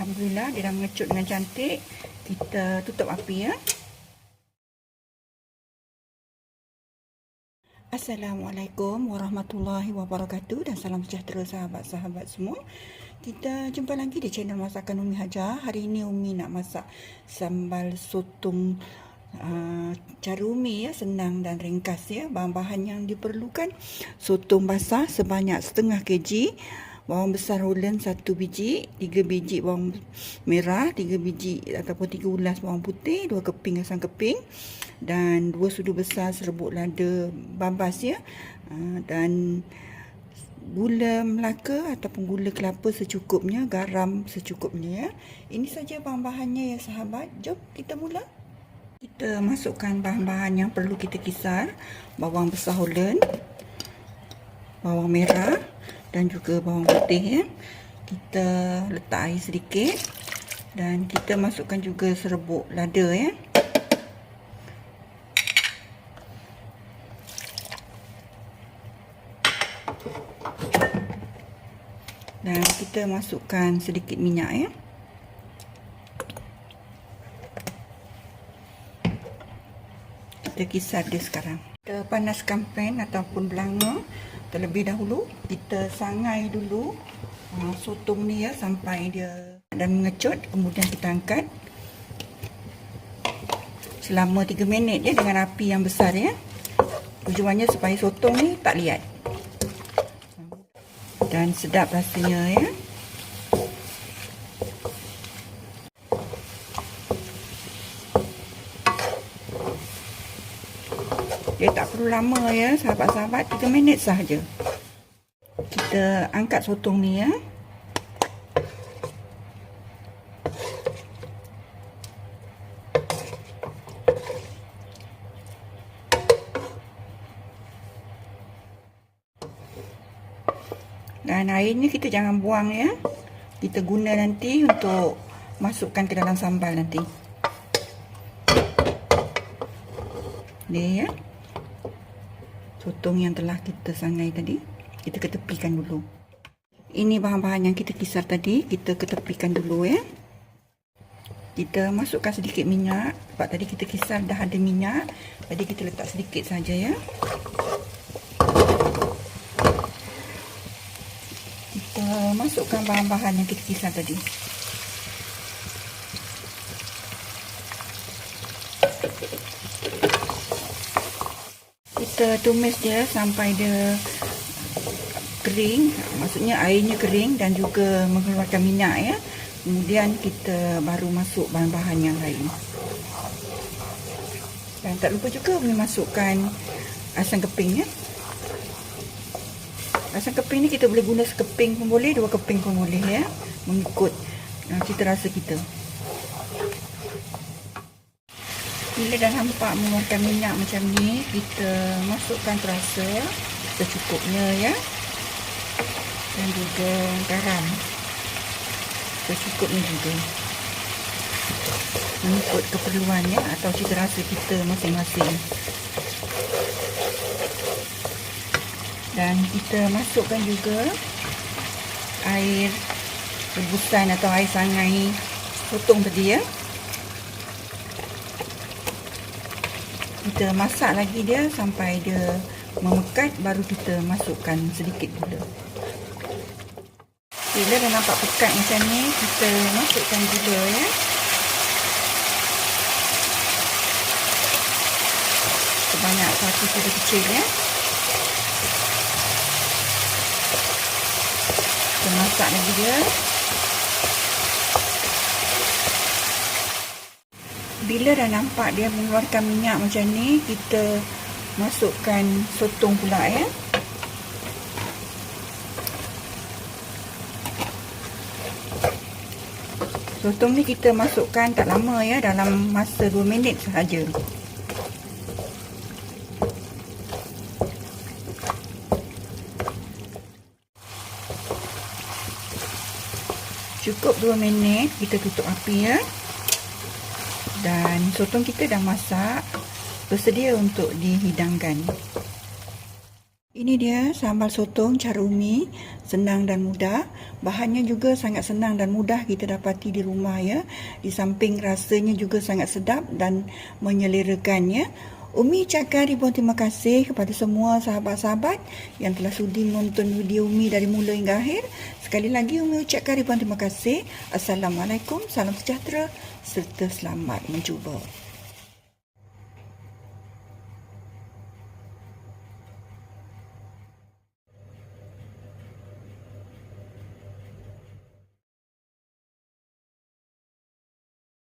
Alhamdulillah dia dah mengecut dengan cantik. Kita tutup api ya. Assalamualaikum warahmatullahi wabarakatuh dan salam sejahtera sahabat-sahabat semua. Kita jumpa lagi di channel Masakan Umi Hajar. Hari ini Umi nak masak sambal sotong cara Umi ya, senang dan ringkas ya. Bahan-bahan yang diperlukan: sotong basah sebanyak setengah kg, bawang besar Holland 1 biji, 3 biji bawang merah, 3 biji ataupun 3 ulas bawang putih, 2 keping asam keping dan 2 sudu besar serbuk lada bambas ya. Dan gula melaka ataupun gula kelapa secukupnya, garam secukupnya ya. Ini saja bahan-bahannya ya sahabat. Jom kita mula. Kita masukkan bahan-bahan yang perlu kita kisar: bawang besar Holland, bawang merah dan juga bawang putih ya. Kita letak air sedikit dan kita masukkan juga serbuk lada ya. Dan kita masukkan sedikit minyak ya. Kita kisar dia sekarang. Kita panaskan pan ataupun belanga terlebih dahulu. Kita sangai dulu sotong ni ya sampai dia dah mengecut. Kemudian kita angkat selama 3 minit ya dengan api yang besar ya. Tujuannya supaya sotong ni tak liat dan sedap rasanya ya. Dia tak perlu lama ya sahabat-sahabat, 3 minit sahaja. Kita angkat sotong ni ya. Dan air ni kita jangan buang ya. Kita guna nanti untuk masukkan ke dalam sambal nanti. Ni ya, sotong yang telah kita sangai tadi, kita ketepikan dulu. Ini bahan-bahan yang kita kisar tadi, kita ketepikan dulu ya. Kita masukkan sedikit minyak. Sebab tadi kita kisar dah ada minyak, jadi kita letak sedikit saja ya. Kita masukkan bahan-bahan yang kita kisar tadi. Kita tumis dia sampai dia kering, maksudnya airnya kering dan juga mengeluarkan minyak ya. Kemudian kita baru masuk bahan-bahan yang lain. Dan tak lupa juga masukkan asam keping ya. Asam keping ni kita boleh guna sekeping pun boleh, 2 keping pun boleh ya, mengikut cita rasa kita. Bila dah nampak mengeluarkan minyak macam ni, kita masukkan terasa secukupnya ya. Dan juga garam secukupnya juga, mengikut keperluannya atau cita rasa kita masing-masing. Dan kita masukkan juga air rebusan atau air sangai sotong tadi ya. Kita masak lagi dia sampai dia memekat, baru kita masukkan sedikit gula. Bila dah nampak pekat macam ni, kita masukkan gula ya. Sebanyak 1 sudu kecil ya. Kita masak lagi dia. Bila dah nampak dia mengeluarkan minyak macam ni, kita masukkan sotong pula ya. Sotong ni kita masukkan tak lama ya, dalam masa 2 minit sahaja. Cukup 2 minit, kita tutup api ya. Dan sotong kita dah masak, bersedia untuk dihidangkan. Ini dia sambal sotong cara Umi, senang dan mudah. Bahannya juga sangat senang dan mudah kita dapati di rumah ya. Di samping rasanya juga sangat sedap dan menyelerakan ya. Umi ucapkan ribuan terima kasih kepada semua sahabat-sahabat yang telah sudi menonton video Umi dari mula hingga akhir. Sekali lagi Umi ucapkan ribuan terima kasih. Assalamualaikum, salam sejahtera serta selamat mencuba.